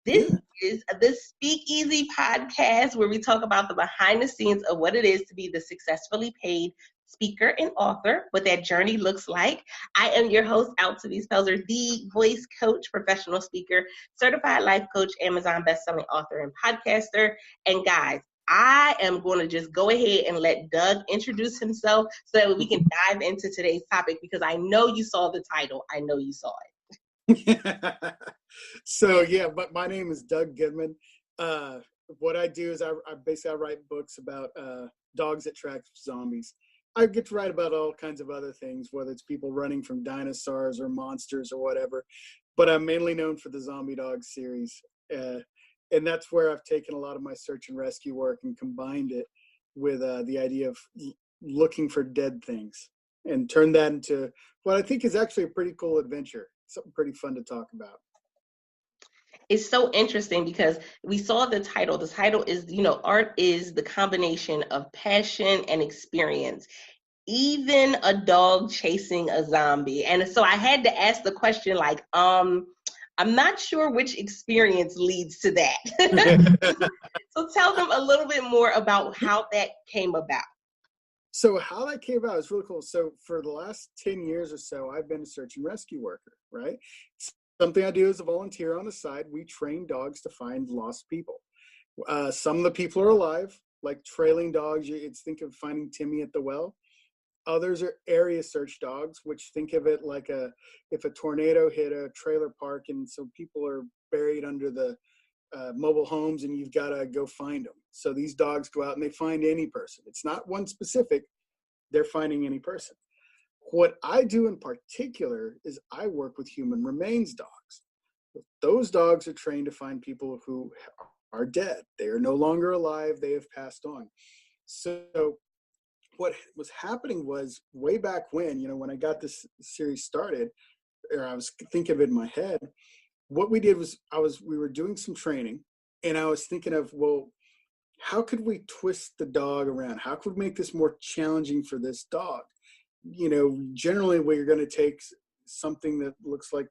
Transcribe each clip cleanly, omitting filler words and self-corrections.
This is the Speakeasy podcast where we talk about the behind the scenes of what it is to be the successfully paid speaker and author, what that journey looks like. I am your host, Altavis Pelzer, the voice coach, professional speaker, certified life coach, Amazon bestselling author, and podcaster. And guys, I am going to just go ahead and let Doug introduce himself so that we can dive into today's topic, because I know you saw the title. I know you saw it. So yeah, but my name is Doug Goodman. What I do is I write books about dogs that track zombies. I get to write about all kinds of other things, whether it's people running from dinosaurs or monsters or whatever. But I'm mainly known for the Zombie Dog series. And that's where I've taken a lot of my search and rescue work and combined it with the idea of looking for dead things and turned that into what I think is actually a pretty cool adventure. Something pretty fun to talk about. It's so interesting because we saw the title. The title is, art is the combination of passion and experience. Even a dog chasing a zombie. And so I had to ask the question, like, I'm not sure which experience leads to that. So tell them a little bit more about how that came about. So how that came about is really cool. So for the last 10 years or so, I've been a search and rescue worker, right? Something I do as a volunteer on the side. We train dogs to find lost people. Some of the people are alive, like trailing dogs. It's think of finding Timmy at the well. Others are area search dogs, which think of it like if a tornado hit a trailer park and so people are buried under the mobile homes and you've got to go find them. So these dogs go out and they find any person. It's not one specific. They're finding any person. What I do in particular is I work with human remains dogs. Those dogs are trained to find people who are dead. They are no longer alive. They have passed on. So what was happening was way back when I got this series started, or I was thinking of it in my head, what we did was we were doing some training and I was thinking of, well, how could we twist the dog around? How could we make this more challenging for this dog? Generally we're going to take something that looks like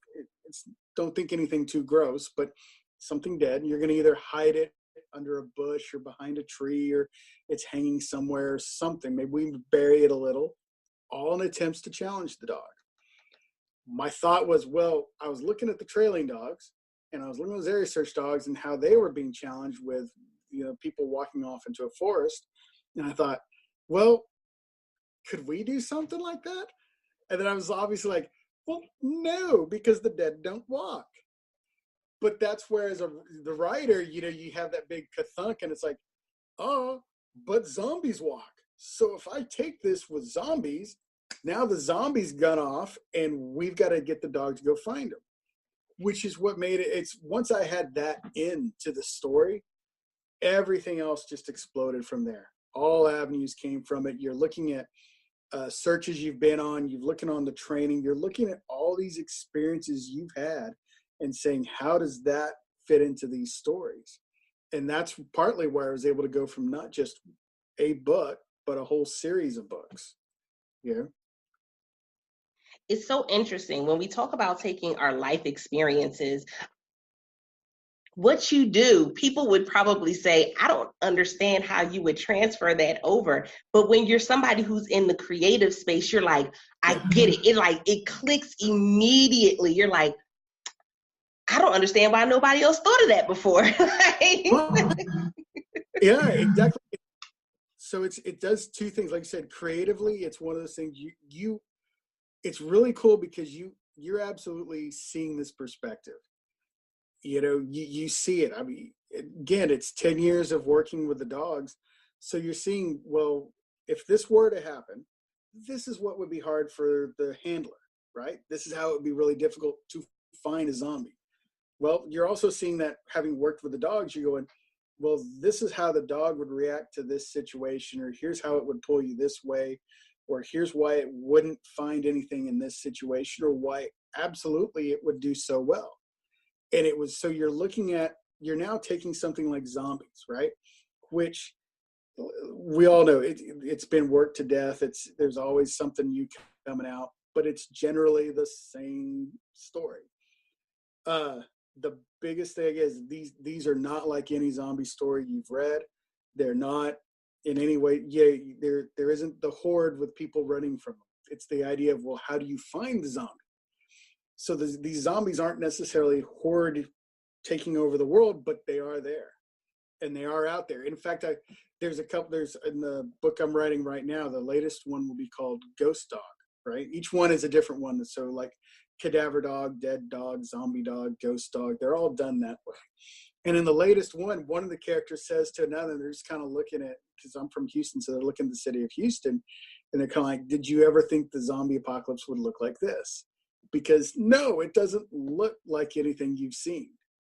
don't think anything too gross, but something dead. You're going to either hide it under a bush or behind a tree, or it's hanging somewhere or something. Maybe we bury it a little, all in attempts to challenge the dog. My thought was, well, I was looking at the trailing dogs and I was looking at those area search dogs and how they were being challenged with, people walking off into a forest. And I thought, well, could we do something like that? And then I was obviously like, well, no, because the dead don't walk. But that's where, as the writer, you have that big kathunk, and it's like, oh, but zombies walk. So if I take this with zombies, now the zombies gone off, and we've got to get the dog to go find them, which is what made it. It's once I had that into the story, everything else just exploded from there. All avenues came from it. You're looking at searches you've been on, you're looking on the training, you're looking at all these experiences you've had and saying, how does that fit into these stories? And that's partly where I was able to go from not just a book, but a whole series of books. Yeah. It's so interesting when we talk about taking our life experiences. What you do, people would probably say, I don't understand how you would transfer that over. But when you're somebody who's in the creative space, you're like, I get it. It clicks immediately. You're like, I don't understand why nobody else thought of that before. Yeah, exactly. So it does two things. Like I said, creatively, it's one of those things it's really cool because you're absolutely seeing this perspective. You see it. I mean, again, it's 10 years of working with the dogs. So you're seeing, well, if this were to happen, this is what would be hard for the handler, right? This is how it would be really difficult to find a zombie. Well, you're also seeing that having worked with the dogs, you're going, well, this is how the dog would react to this situation, or here's how it would pull you this way, or here's why it wouldn't find anything in this situation, or why absolutely it would do so well. And it was, so you're now taking something like zombies, right? Which we all know it's been worked to death. There's always something new coming out, but it's generally the same story. the biggest thing is these are not like any zombie story you've read. They're not in any way, there isn't the horde with people running from them. It's the idea of, well, how do you find the zombie? So these zombies aren't necessarily horde taking over the world, but they are there, and they are out there. In fact, there's in the book I'm writing right now, the latest one will be called Ghost Dog, right? Each one is a different one. So like cadaver dog, dead dog, zombie dog, ghost dog, they're all done that way. And in the latest one of the characters says to another, they're just kind of looking at, because I'm from Houston, so they're looking at the city of Houston, and they're kind of like, did you ever think the zombie apocalypse would look like this? Because no, it doesn't look like anything you've seen.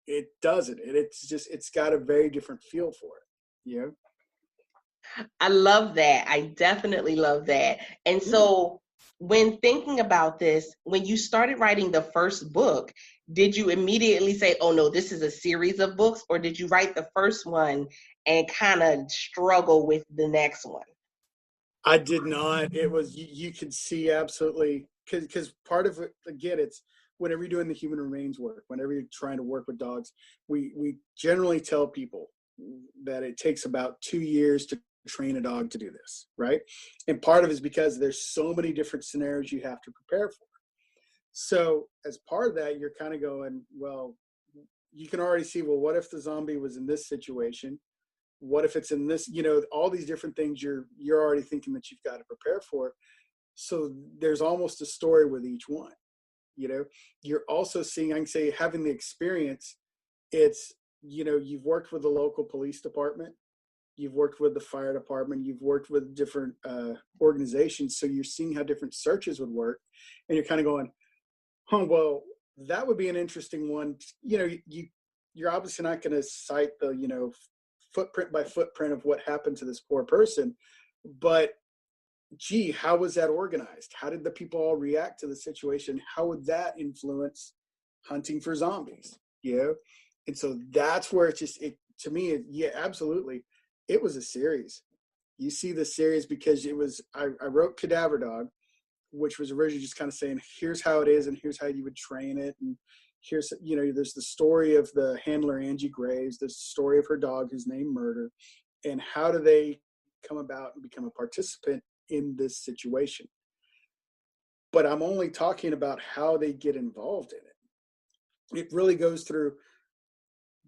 It doesn't. And it's got a very different feel for it. You know? I love that. I definitely love that. And so when thinking about this, when you started writing the first book, did you immediately say, oh no, this is a series of books? Or did you write the first one and kind of struggle with the next one? I did not. It was, you could see absolutely, because part of it, again, it's whenever you're doing the human remains work, whenever you're trying to work with dogs, we generally tell people that it takes about 2 years to train a dog to do this, right? And part of it is because there's so many different scenarios you have to prepare for. So as part of that, you're kind of going, well, you can already see, well, what if the zombie was in this situation? What if it's in this, all these different things you're already thinking that you've got to prepare for. So there's almost a story with each one. You're also seeing, I can say, having the experience, it's, you've worked with the local police department, you've worked with the fire department, you've worked with different organizations. So you're seeing how different searches would work, and you're kind of going, oh, well, that would be an interesting one. You're obviously not going to cite the, footprint by footprint of what happened to this poor person, but gee, how was that organized? How did the people all react to the situation? How would that influence hunting for zombies? And so that's where to me, yeah, absolutely. It was a series. You see the series because I wrote Cadaver Dog, which was originally just kind of saying, here's how it is and here's how you would train it. And here's, there's the story of the handler, Angie Graves, the story of her dog who's named Murder, and how do they come about and become a participant in this situation. But I'm only talking about how they get involved in it. It really goes through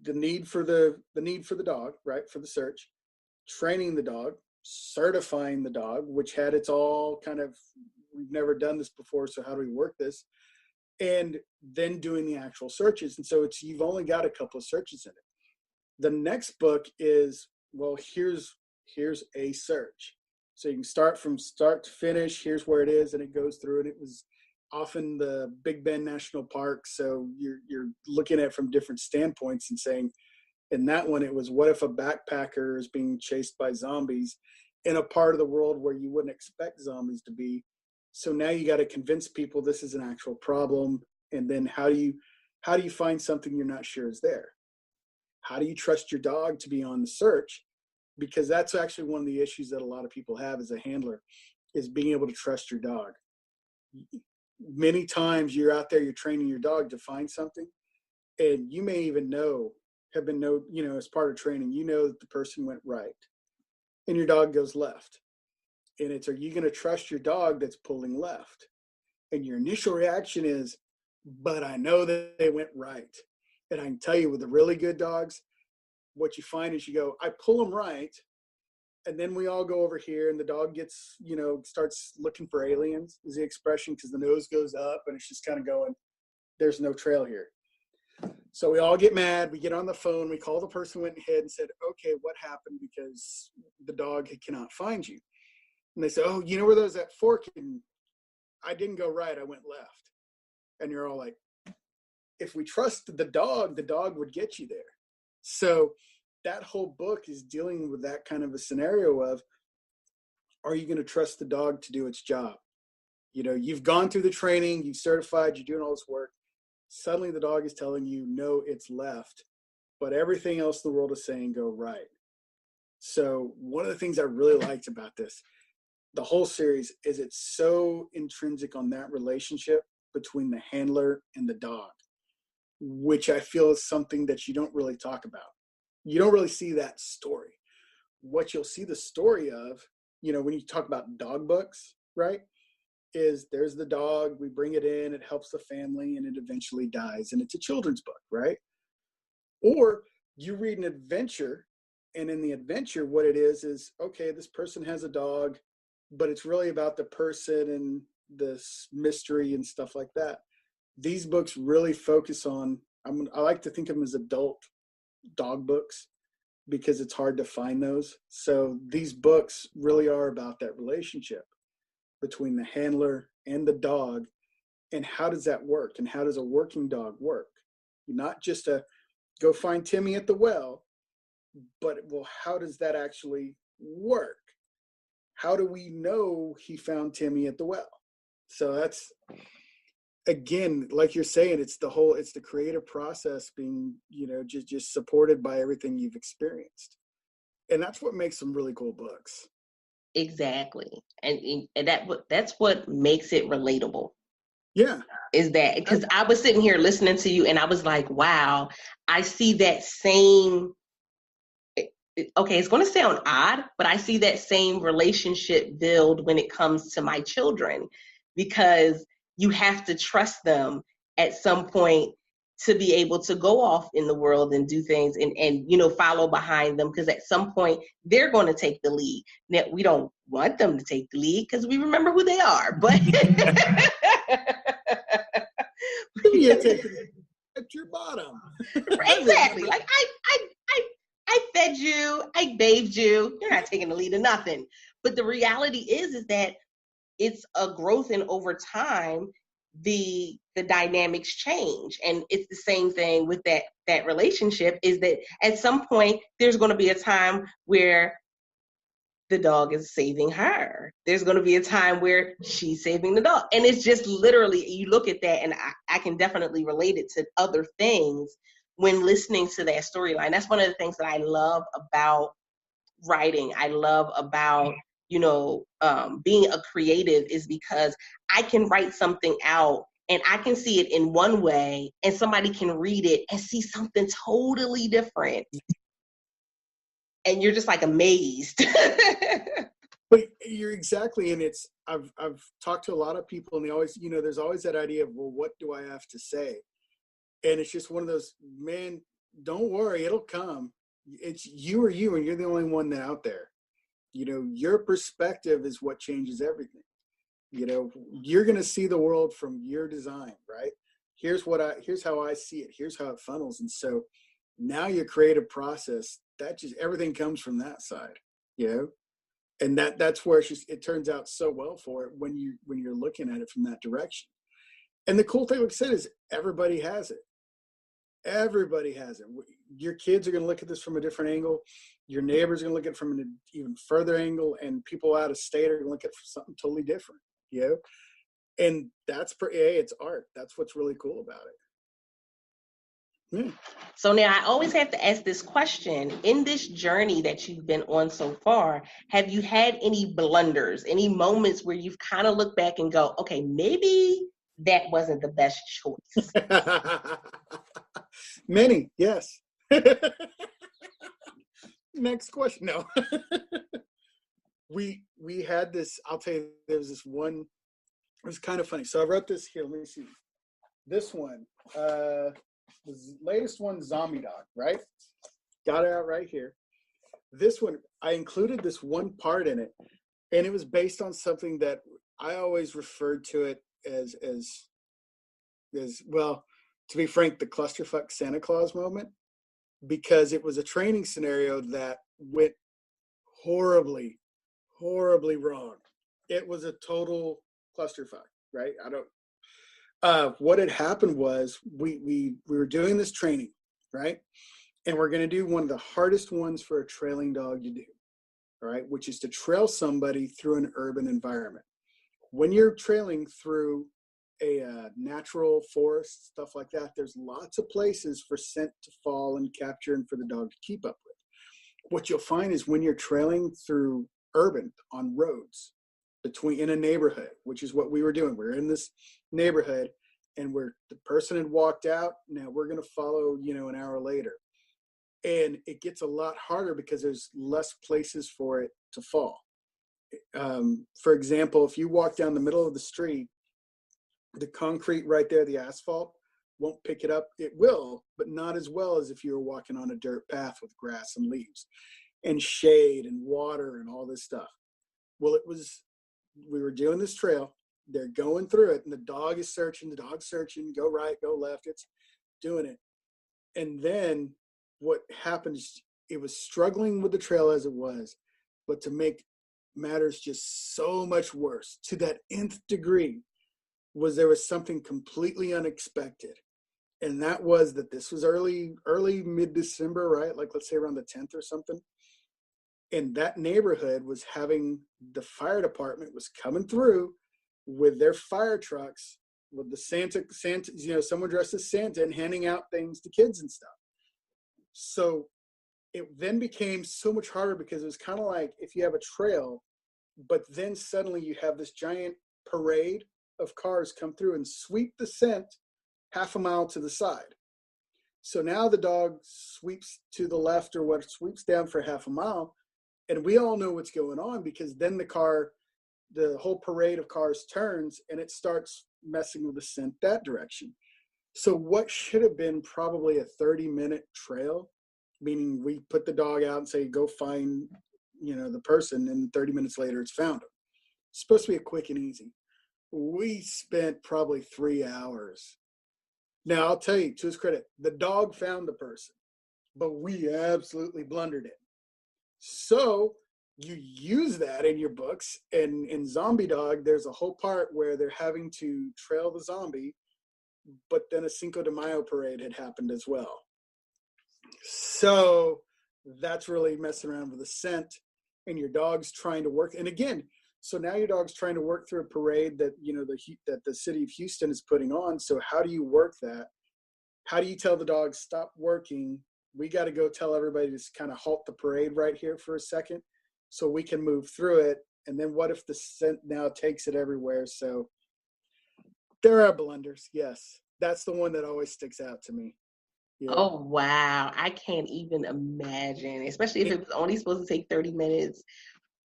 the need for the dog, right, for the search, training the dog, certifying the dog, which had its all kind of, we've never done this before, so how do we work this? And then doing the actual searches. And so you've only got a couple of searches in it. The next book is, well, here's a search. So you can start from start to finish. Here's where it is, and it goes through it. It was often the Big Bend National Park, so you're looking at it from different standpoints and saying, in that one, it was, what if a backpacker is being chased by zombies in a part of the world where you wouldn't expect zombies to be? So now you got to convince people this is an actual problem. And then how do you find something you're not sure is there? How do you trust your dog to be on the search? Because that's actually one of the issues that a lot of people have as a handler, is being able to trust your dog. Many times you're out there, you're training your dog to find something, and you may even as part of training, that the person went right and your dog goes left. And are you going to trust your dog that's pulling left? And your initial reaction is, but I know that they went right. And I can tell you, with the really good dogs, what you find is you go, I pull them right, and then we all go over here, and the dog gets, starts looking for aliens, is the expression, because the nose goes up, and it's just kind of going, there's no trail here. So we all get mad. We get on the phone. We call the person who went ahead and said, okay, what happened? Because the dog cannot find you. And they say, oh, you know where there's that fork? And I didn't go right. I went left. And you're all like, if we trust the dog would get you there. So that whole book is dealing with that kind of a scenario of, are you going to trust the dog to do its job? You've gone through the training, you've certified, you're doing all this work. Suddenly the dog is telling you, no, it's left. But everything else in the world is saying, go right. So one of the things I really liked about the whole series, is it's so intrinsic on that relationship between the handler and the dog. which I feel is something that you don't really talk about. You don't really see that story. What you'll see the story of, when you talk about dog books, right, is there's the dog, we bring it in, it helps the family, and it eventually dies, and it's a children's book, right? Or you read an adventure, and in the adventure, what it is, okay, this person has a dog, but it's really about the person and this mystery and stuff like that. These books really focus on, I like to think of them as adult dog books because it's hard to find those. So these books really are about that relationship between the handler and the dog, and how does that work, and how does a working dog work? Not just a go find Timmy at the well, but how does that actually work? How do we know he found Timmy at the well? So that's, again, like you're saying, it's the creative process being, just supported by everything you've experienced. And that's what makes some really cool books. Exactly. And that's what makes it relatable. Yeah. Is that, because I was sitting here listening to you and I was like, wow, I see that same, okay, it's going to sound odd, but I see that same relationship build when it comes to my children, because you have to trust them at some point to be able to go off in the world and do things and follow behind them, because at some point they're going to take the lead. Now, we don't want them to take the lead because we remember who they are, but you're taking at your bottom. Exactly. Like I fed you, I bathed you. You're not taking the lead of nothing. But the reality is that it's a growth, and over time, the dynamics change. And it's the same thing with that relationship, is that at some point there's going to be a time where the dog is saving her. There's going to be a time where she's saving the dog. And it's just literally, you look at that, and I can definitely relate it to other things when listening to that storyline. That's one of the things that I love about writing. I love about, being a creative, is because I can write something out and I can see it in one way, and somebody can read it and see something totally different. And you're just like amazed. But you're exactly, and it's, I've talked to a lot of people, and they always, there's always that idea of, well, what do I have to say? And it's just one of those, man, don't worry, it'll come. It's you or you, and you're the only one that out there. Your perspective is what changes everything. You're going to see the world from your design, right? Here's how I see it. Here's how it funnels. And so now your creative process, that just, everything comes from that side, and that's where it turns out so well for it when you're looking at it from that direction. And the cool thing, like I said, is everybody has it. Everybody has it. Your kids are going to look at this from a different angle. Your neighbors are going to look at it from an even further angle, and people out of state are going to look at it for something totally different. And that's it's art. That's what's really cool about it. Yeah. So now I always have to ask this question. In this journey that you've been on so far, have you had any blunders, any moments where you've kind of looked back and go, okay, maybe that wasn't the best choice? Many, yes. Next question. No. We had this, I'll tell you, there was this one, it was kind of funny. So I wrote this here. Let me see. This one, the latest one, Zombie Dog, right? Got it out right here. This one, I included this one part in it, and it was based on something that I always referred to it as well, to be frank, the clusterfuck Santa Claus moment, because it was a training scenario that went horribly, horribly wrong. It was a total clusterfuck, right? What had happened was we were doing this training, right? And we're going to do one of the hardest ones for a trailing dog to do, all right? Which is to trail somebody through an urban environment. When you're trailing through a natural forest, stuff like that, there's lots of places for scent to fall and capture and for the dog to keep up with. What you'll find is when you're trailing through urban on roads in a neighborhood, which is what we were doing. We're in this neighborhood, and the person had walked out. Now we're going to follow, an hour later. And it gets a lot harder because there's less places for it to fall. For example, if you walk down the middle of the street, the concrete right there, the asphalt, won't pick it up. It will, but not as well as if you were walking on a dirt path with grass and leaves and shade and water and all this stuff. Well, we were doing this trail. They're going through it, and the dog is searching, go right, go left. It's doing it. And then what happened is it was struggling with the trail as it was, but to make matters just so much worse to that nth degree there was something completely unexpected. And that was that this was early mid-December, right? Like, let's say around the 10th or something. And that neighborhood was having, the fire department was coming through with their fire trucks with the Santa, someone dressed as Santa and handing out things to kids and stuff. So it then became so much harder because it was kind of like if you have a trail, but then suddenly you have this giant parade of cars come through and sweep the scent half a mile to the side. So now the dog sweeps to the left or what, sweeps down for half a mile. And we all know what's going on because then the whole parade of cars turns and it starts messing with the scent that direction. So what should have been probably a 30-minute trail, meaning we put the dog out and say, go find, the person, and 30 minutes later it's found him. It's supposed to be a quick and easy. We spent probably 3 hours. Now, I'll tell you, to his credit, the dog found the person, but we absolutely blundered it. So you use that in your books, and in Zombie Dog, there's a whole part where they're having to trail the zombie, but then a Cinco de Mayo parade had happened as well. So that's really messing around with the scent, and your dog's trying to work. And again, so now your dog's trying to work through a parade that, that the city of Houston is putting on. So how do you work that? How do you tell the dog, stop working? We got to go tell everybody to kind of halt the parade right here for a second so we can move through it. And then what if the scent now takes it everywhere? So there are blunders. Yes. That's the one that always sticks out to me. Yeah. Oh, wow. I can't even imagine, especially if it was only supposed to take 30 minutes.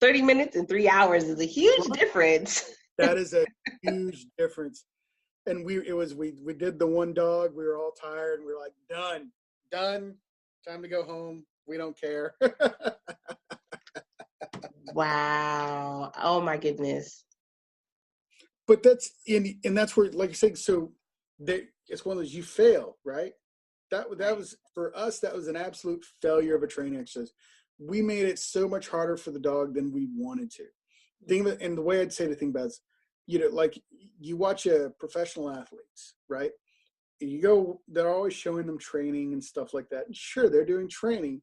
30 minutes and 3 hours is a huge difference. That is a huge difference. And we did the one dog. We were all tired and we were like, done, time to go home. We don't care. Wow. Oh my goodness. But that's where, like you said, so it's one of those, you fail, right? That was, for us, that was an absolute failure of a training exercise. We made it so much harder for the dog than we wanted to. And the way I'd say the thing about it, like you watch professional athletes, right? They're always showing them training and stuff like that. And sure, they're doing training,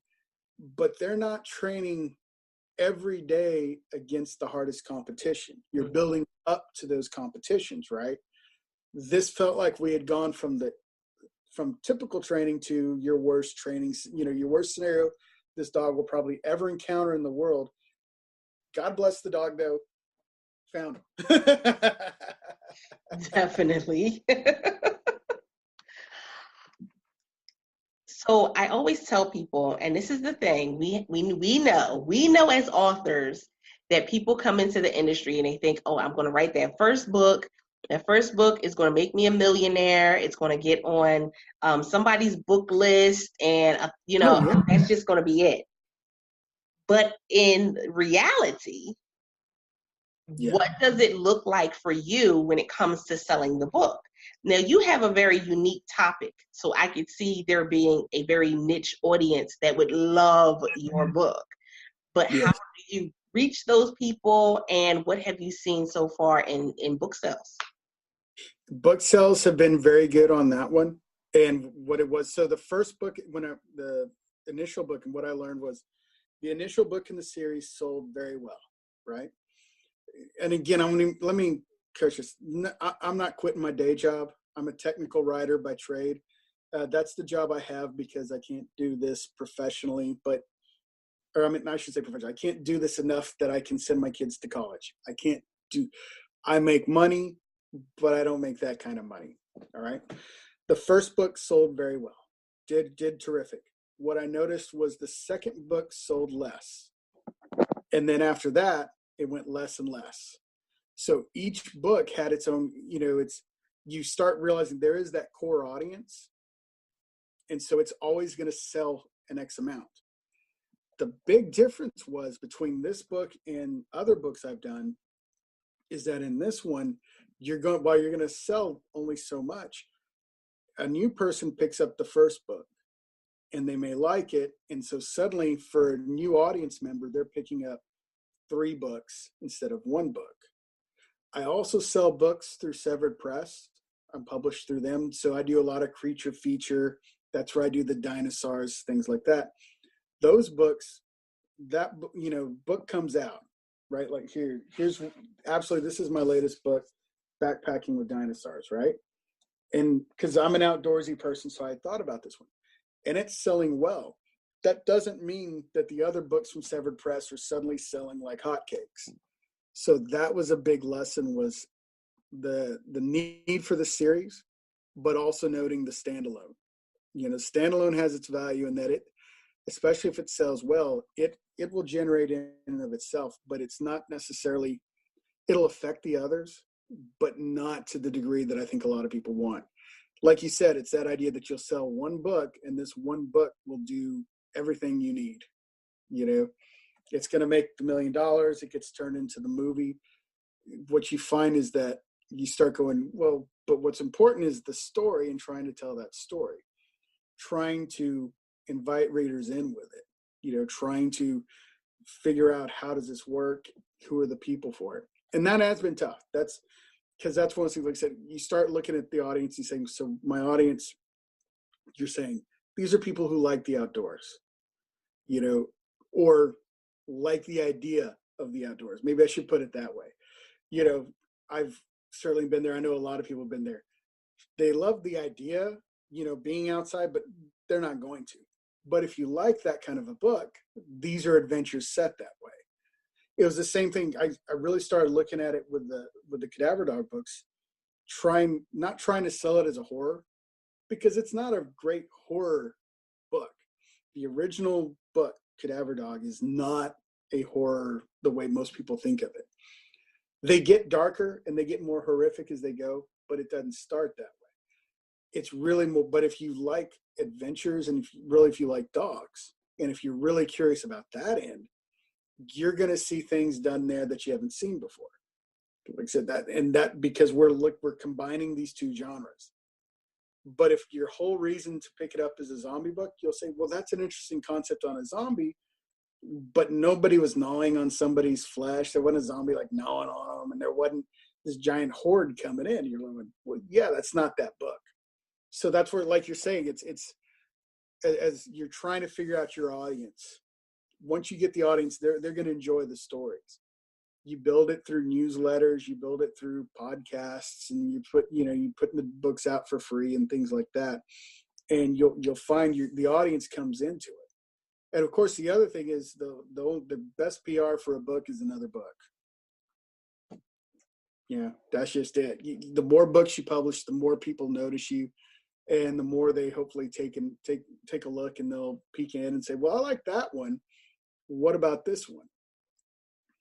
but they're not training every day against the hardest competition. You're building up to those competitions, right? This felt like we had gone from typical training to your worst training, your worst scenario this dog will probably ever encounter in the world. God bless the dog, though. Found him. Definitely. So I always tell people, and this is the thing, we know as authors that people come into the industry and they think, oh, I'm going to write that first book. That first book is going to make me a millionaire. It's going to get on somebody's book list, and that's just going to be it. But in reality, what does it look like for you when it comes to selling the book? Now, you have a very unique topic, so I could see there being a very niche audience that would love your book. But how do you reach those people, and what have you seen so far in book sales? Book sales have been very good on that one. And what it was, so the first book, the initial book, and what I learned was the initial book in the series sold very well, right? And again, let me coach this. I'm not quitting my day job. I'm a technical writer by trade. That's the job I have because I can't do this professionally, I should say professionally. I can't do this enough that I can send my kids to college. I make money, but I don't make that kind of money. All right. The first book sold very well, did terrific. What I noticed was the second book sold less. And then after that, it went less and less. So each book had its own, you start realizing there is that core audience. And so it's always going to sell an X amount. The big difference was between this book and other books I've done is that in this one, while you're going to sell only so much, a new person picks up the first book and they may like it. And so suddenly for a new audience member, they're picking up 3 books instead of 1 book. I also sell books through Severed Press. I'm published through them. So I do a lot of creature feature. That's where I do the dinosaurs, things like that. Those books, book comes out, right? Like here's absolutely, this is my latest book, Backpacking with Dinosaurs, right? And because I'm an outdoorsy person, so I thought about this one. And it's selling well. That doesn't mean that the other books from Severed Press are suddenly selling like hotcakes. So that was a big lesson, was the need for the series, but also noting the standalone. Standalone has its value in that it, especially if it sells well, it will generate in and of itself, but it's not necessarily, it'll affect the others, but not to the degree that I think a lot of people want. Like you said, it's that idea that you'll sell 1 book and this 1 book will do everything you need. It's going to make $1 million. It gets turned into the movie. What you find is that you start going, well, but what's important is the story and trying to tell that story, trying to invite readers in with it, trying to figure out how does this work? Who are the people for it? And that has been tough. That's because that's one of the things, like I said, you start looking at the audience and saying, so my audience, you're saying, these are people who like the outdoors, or like the idea of the outdoors. Maybe I should put it that way. I've certainly been there. I know a lot of people have been there. They love the idea, being outside, but they're not going to. But if you like that kind of a book, these are adventures set that way. It was the same thing. I really started looking at it with the Cadaver Dog books, not trying to sell it as a horror, because it's not a great horror book. The original book, Cadaver Dog, is not a horror the way most people think of it. They get darker and they get more horrific as they go, but it doesn't start that way. It's really more, but if you like adventures and if you like dogs, and if you're really curious about that end, you're going to see things done there that you haven't seen before. Like I said, that because we're combining these 2 genres. But if your whole reason to pick it up is a zombie book, you'll say, well, that's an interesting concept on a zombie, but nobody was gnawing on somebody's flesh. There wasn't a zombie like gnawing on them, and there wasn't this giant horde coming in. You're like, well, yeah, that's not that book. So that's where, like you're saying, it's as you're trying to figure out your audience. Once you get the audience, they're going to enjoy the stories. You build it through newsletters, you build it through podcasts, and you put the books out for free and things like that. And you'll find the audience comes into it. And of course, the other thing is the best PR for a book is another book. Yeah, that's just it. The more books you publish, the more people notice you, and the more they hopefully take a look, and they'll peek in and say, well, I like that one. What about this one?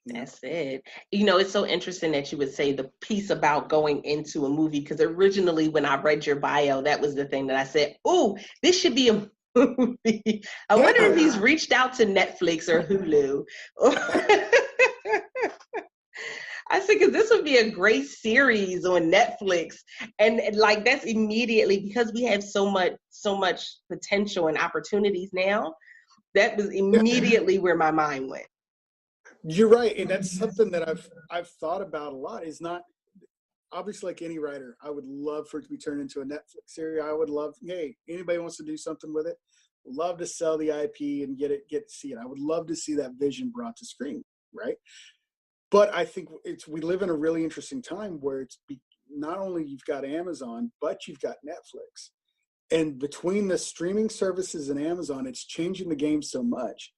That's it. It's so interesting that you would say the piece about going into a movie, because originally when I read your bio, that was the thing that I said, oh, this should be a movie. I wonder if he's reached out to Netflix or Hulu. I said, because this would be a great series on Netflix. And like, that's immediately, because we have so much potential and opportunities now, that was immediately where my mind went. You're right. And that's something that I've thought about a lot. Is not obviously, like any writer, I would love for it to be turned into a Netflix series. I would love, hey, anybody wants to do something with it, love to sell the IP and get to see it. I would love to see that vision brought to screen, right? But I think we live in a really interesting time where not only you've got Amazon, but you've got Netflix. And between the streaming services and Amazon, it's changing the game so much.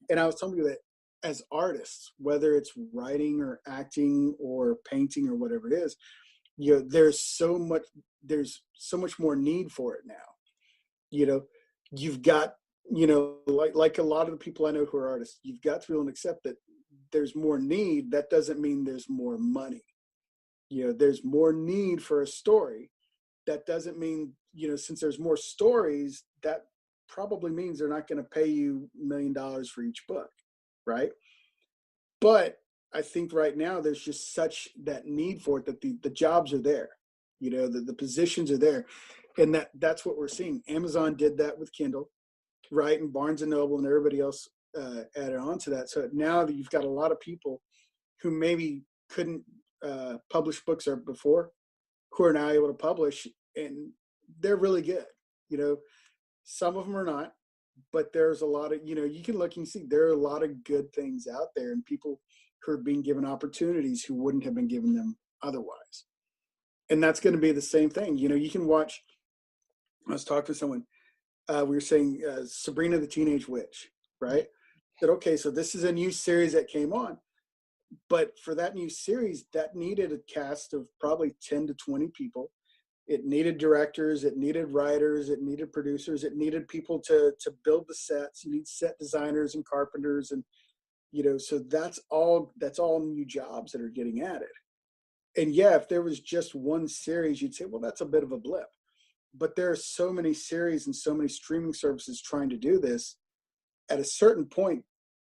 And I was telling you that as artists, whether it's writing or acting or painting or whatever it is, there's so much more need for it now. You've got, like a lot of the people I know who are artists, you've got to be able to accept that there's more need. That doesn't mean there's more money. There's more need for a story. That doesn't mean, since there's more stories, that probably means they're not going to pay you $1 million for each book, right? But I think right now there's just such that need for it that the jobs are there, the positions are there, and that's what we're seeing. Amazon did that with Kindle, right? And Barnes and Noble and everybody else added on to that. So now that you've got a lot of people who maybe couldn't publish books before, who are now able to publish, and they're really good. Some of them are not, but there's a lot of, you can look and see there are a lot of good things out there, and people who are being given opportunities who wouldn't have been given them otherwise. And that's going to be the same thing. You can watch, I was talking to someone, we were saying Sabrina the Teenage Witch, right? Said, okay, so this is a new series that came on. But for that new series, that needed a cast of probably 10 to 20 people. It needed directors, it needed writers, it needed producers, it needed people to build the sets. You need set designers and carpenters, and so that's all new jobs that are getting added. And yeah, if there was just one series, you'd say, well, that's a bit of a blip. But there are so many series and so many streaming services trying to do this. At a certain point,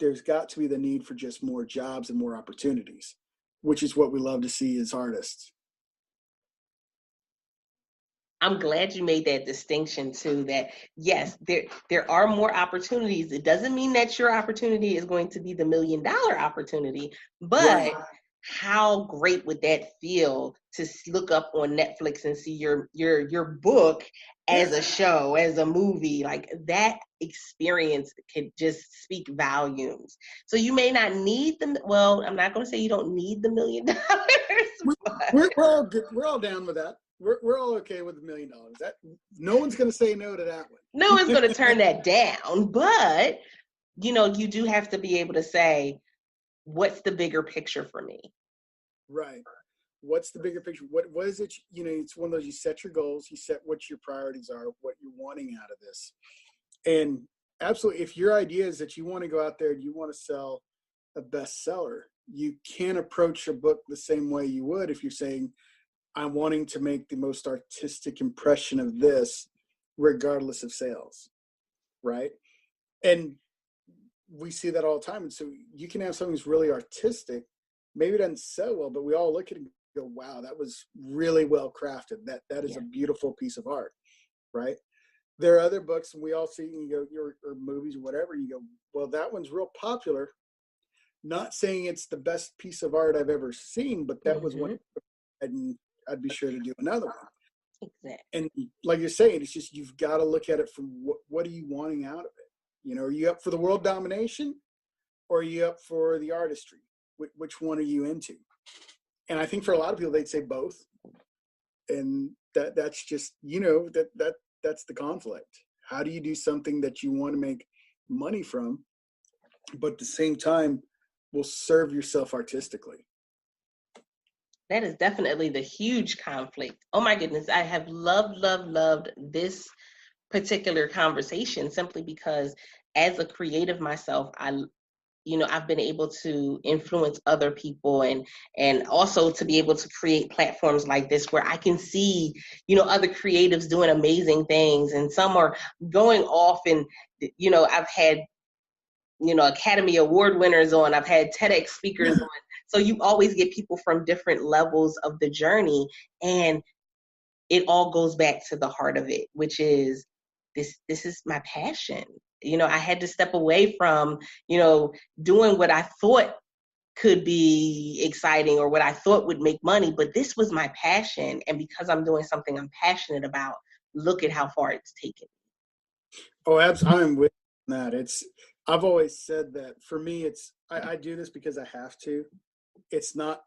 there's got to be the need for just more jobs and more opportunities, which is what we love to see as artists. I'm glad you made that distinction too, that yes, there are more opportunities. It doesn't mean that your opportunity is going to be the $1 million opportunity, but right. How great would that feel to look up on Netflix and see your book as a show, as a movie? Like, that experience could just speak volumes. So you may not need them. Well, I'm not going to say you don't need the $1 million. We're all good. We're all down with that. We're all okay with $1 million. That no one's going to say no to that one. No one's going to turn that down. But you do have to be able to say, what's the bigger picture for me? Right. What's the bigger picture? What is it? It's one of those, you set your goals, you set what your priorities are, what you're wanting out of this. And absolutely, if your idea is that you want to go out there and you want to sell a bestseller, you can't approach a book the same way you would if you're saying, I'm wanting to make the most artistic impression of this, regardless of sales. Right. And we see that all the time. And so you can have something that's really artistic, maybe it doesn't sell well, but we all look at it and go, wow, that was really well crafted. That is a beautiful piece of art, right? There are other books, and we all see, or movies or whatever, you go, well, that one's real popular. Not saying it's the best piece of art I've ever seen, but that was one, and I'd be sure to do another one. Exactly. And like you're saying, it's just, you've got to look at it from what are you wanting out of it? Are you up for the world domination, or are you up for the artistry? Which one are you into? And I think for a lot of people, they'd say both. And that's just, that's the conflict. How do you do something that you want to make money from, but at the same time will serve yourself artistically? That is definitely the huge conflict. Oh my goodness. I have loved this particular conversation, simply because as a creative myself, I've been able to influence other people, and also to be able to create platforms like this where I can see, other creatives doing amazing things, and some are going off, and, I've had, Academy Award winners on, I've had TEDx speakers on. So you always get people from different levels of the journey, and it all goes back to the heart of it, which is this is my passion. I had to step away from, doing what I thought could be exciting or what I thought would make money, but this was my passion. And because I'm doing something I'm passionate about, look at how far it's taken. Oh, absolutely. I'm with that. I've always said that for me, I do this because I have to. It's not,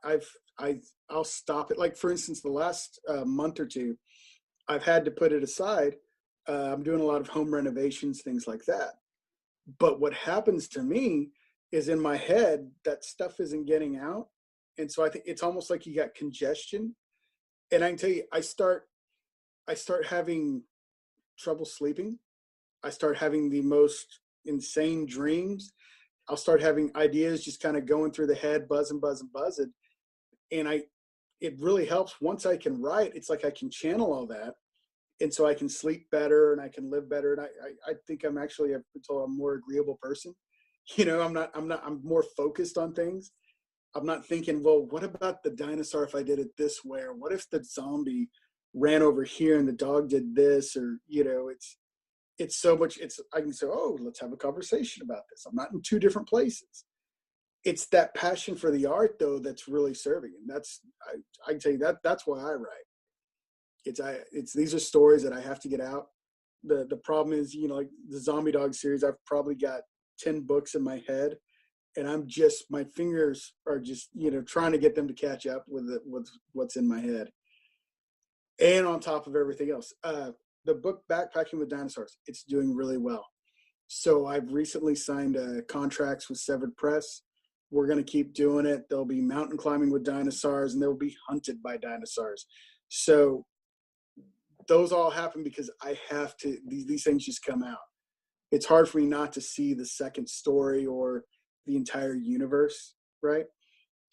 I'll stop it. Like, for instance, the last month or two, I've had to put it aside. I'm doing a lot of home renovations, things like that. But what happens to me is, in my head, that stuff isn't getting out. And so I think it's almost like you got congestion. And I can tell you, I start having trouble sleeping. I start having the most insane dreams. I'll start having ideas just kind of going through the head, buzzing, buzzing, buzzing. And it really helps once I can write. It's like I can channel all that. And so I can sleep better and I can live better. And I think I'm actually, I've been told I'm a more agreeable person. I'm more focused on things. I'm not thinking, well, what about the dinosaur if I did it this way? Or what if the zombie ran over here and the dog did this? Or, it's so much, I can say, oh, let's have a conversation about this. I'm not in two different places. It's that passion for the art though that's really serving. And I can tell you that's why I write. These are stories that I have to get out. The problem is, like the Zombie Dog series, I've probably got 10 books in my head, and my fingers are just, trying to get them to catch up with what's in my head. And on top of everything else, the book Backpacking with Dinosaurs, it's doing really well. So I've recently signed contracts with Severed Press. We're going to keep doing it. There'll be mountain climbing with dinosaurs, and they'll be hunted by dinosaurs. So those all happen because I have to, these things just come out. It's hard for me not to see the second story or the entire universe, right?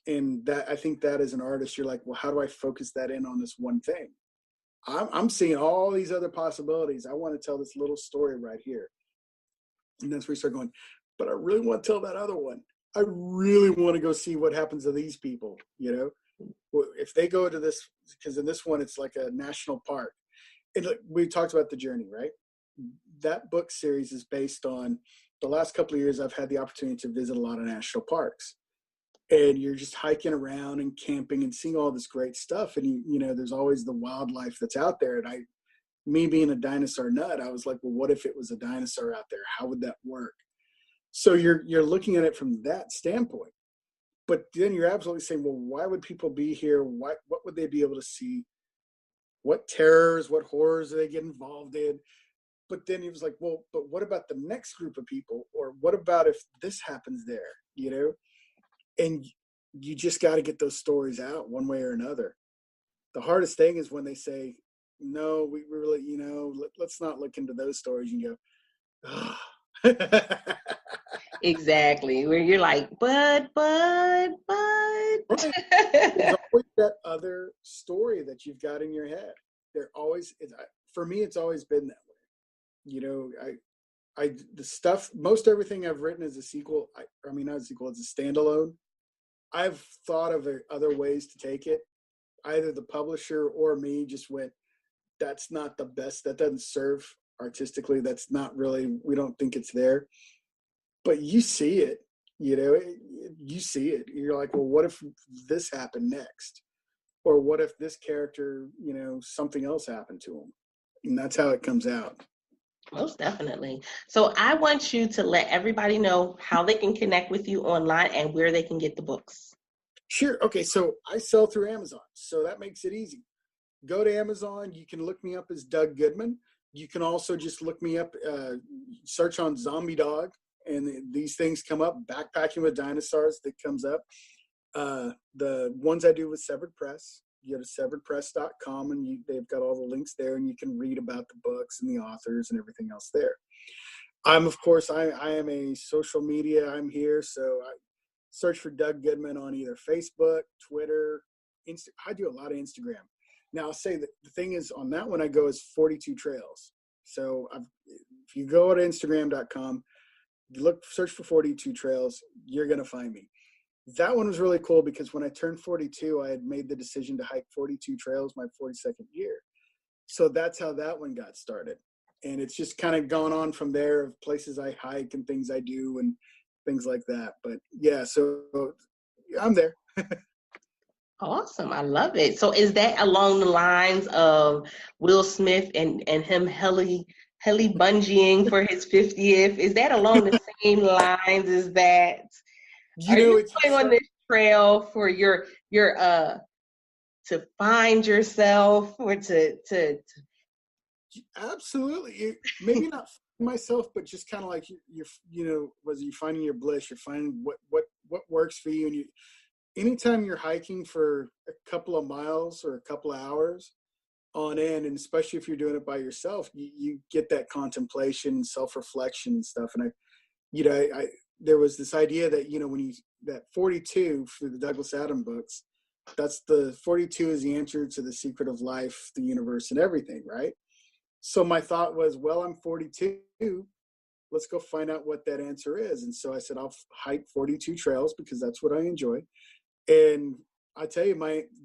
And that, I think that as an artist, you're like, well, how do I focus that in on this one thing? I'm seeing all these other possibilities. I want to tell this little story right here. And that's where you start going, but I really want to tell that other one. I really want to go see what happens to these people, if they go to this, because in this one, it's like a national park. And we talked about the journey, right? That book series is based on the last couple of years. I've had the opportunity to visit a lot of national parks, and you're just hiking around and camping and seeing all this great stuff. And there's always the wildlife that's out there. And me being a dinosaur nut, I was like, well, what if it was a dinosaur out there? How would that work? So you're looking at it from that standpoint. But then you're absolutely saying, well, why would people be here? What would they be able to see? What terrors, what horrors do they get involved in? But then he was like, well, but what about the next group of people? Or what about if this happens there, And you just got to get those stories out one way or another. The hardest thing is when they say, no, we really, let's not look into those stories. And you go, oh. Exactly. Where you're like, but. Right. There's always that other story that you've got in your head. For me, it's always been that way. The stuff, most everything I've written is a sequel. Not a sequel, it's a standalone. I've thought of other ways to take it. Either the publisher or me just went, that's not the best. That doesn't serve artistically. That's not really, we don't think it's there. But you see it, you see it. You're like, well, what if this happened next? Or what if this character, something else happened to him? And that's how it comes out. Most definitely. So I want you to let everybody know how they can connect with you online and where they can get the books. Sure. Okay. So I sell through Amazon. So that makes it easy. Go to Amazon. You can look me up as Doug Goodman. You can also just look me up, search on Zombie Dog, and these things come up. Backpacking with Dinosaurs, that comes up. The ones I do with Severed Press, you go to severedpress.com, and they've got all the links there, and you can read about the books and the authors and everything else there. Of course, I am a social media. I'm here, so I search for Doug Goodman on either Facebook, Twitter, I do a lot of Instagram. Now, I'll say that the thing is, on that one, I go as 42 Trails. So if you go to Instagram.com, search for 42 Trails, you're going to find me. That one was really cool because when I turned 42, I had made the decision to hike 42 trails my 42nd year. So that's how that one got started. And it's just kind of gone on from there, of places I hike and things I do and things like that. But yeah, so I'm there. Awesome. I love it. So is that along the lines of Will Smith and him heli bungeeing for his 50th? Is that along the same lines as that? Are you going on this trail for your to find yourself, or to Absolutely. Maybe not myself, but just kind of like you're whether you're finding your bliss, you're finding what works for you, and anytime you're hiking for a couple of miles or a couple of hours on end, and especially if you're doing it by yourself, you get that contemplation, self-reflection and stuff. And I there was this idea that, when that 42 for the Douglas Adams books, that's the 42 is the answer to the secret of life, the universe, and everything, right? So my thought was, well, I'm 42. Let's go find out what that answer is. And so I said, I'll hike 42 trails because that's what I enjoy. And I tell you,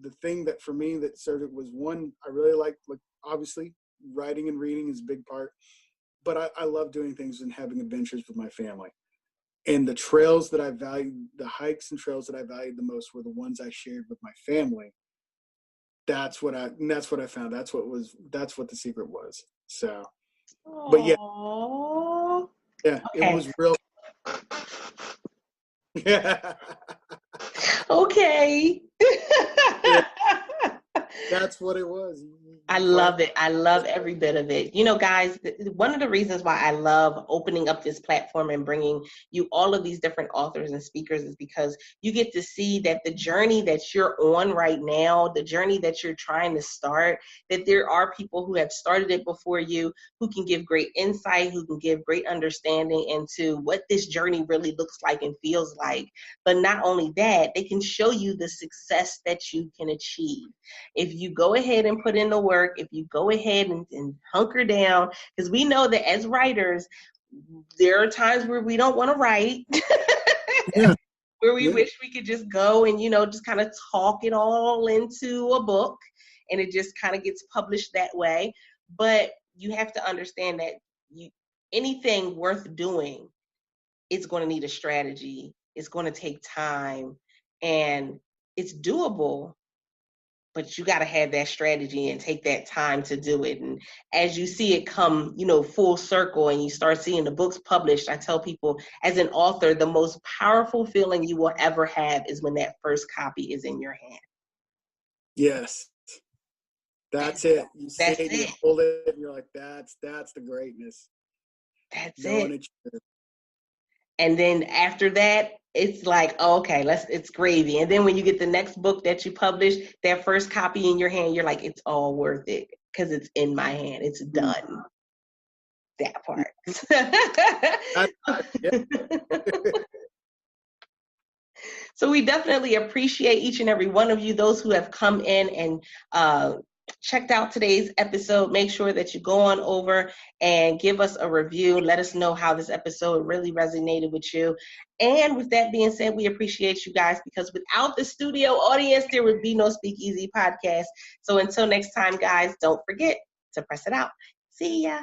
the thing that for me that served it was, one, I really like obviously writing and reading is a big part, but I love doing things and having adventures with my family. And the trails that I valued, the hikes and trails that I valued the most were the ones I shared with my family. That's what I found. That's what the secret was. So, but yeah, Okay. it was real. Yeah. Okay. Yeah, that's what it was. I love it. I love every bit of it. Guys, one of the reasons why I love opening up this platform and bringing you all of these different authors and speakers is because you get to see that the journey that you're on right now, the journey that you're trying to start, that there are people who have started it before you, who can give great insight, who can give great understanding into what this journey really looks like and feels like. But not only that, they can show you the success that you can achieve. If you go ahead and put in the work, if you go ahead and hunker down, because we know that as writers, there are times where we don't want to write, Yeah. where we wish we could just go and, just kind of talk it all into a book, and it just kind of gets published that way. But you have to understand that anything worth doing, it's going to need a strategy. It's going to take time, and it's doable. But you got to have that strategy and take that time to do it. And as you see it come, full circle, and you start seeing the books published, I tell people, as an author, the most powerful feeling you will ever have is when that first copy is in your hand. Yes. That's it. You see it, you hold it, and you're like, that's the greatness. That's it. And then after that, it's like, oh, okay, it's gravy. And then when you get the next book that you publish, that first copy in your hand, you're like, it's all worth it because it's in my hand. It's done. That part. So we definitely appreciate each and every one of you, those who have come in and checked out today's episode. Make sure that you go on over and give us a review. Let us know how this episode really resonated with you. And with that being said, we appreciate you guys, because without the studio audience, there would be no Speakeasy Podcast. So until next time, guys, don't forget to press it out. See ya.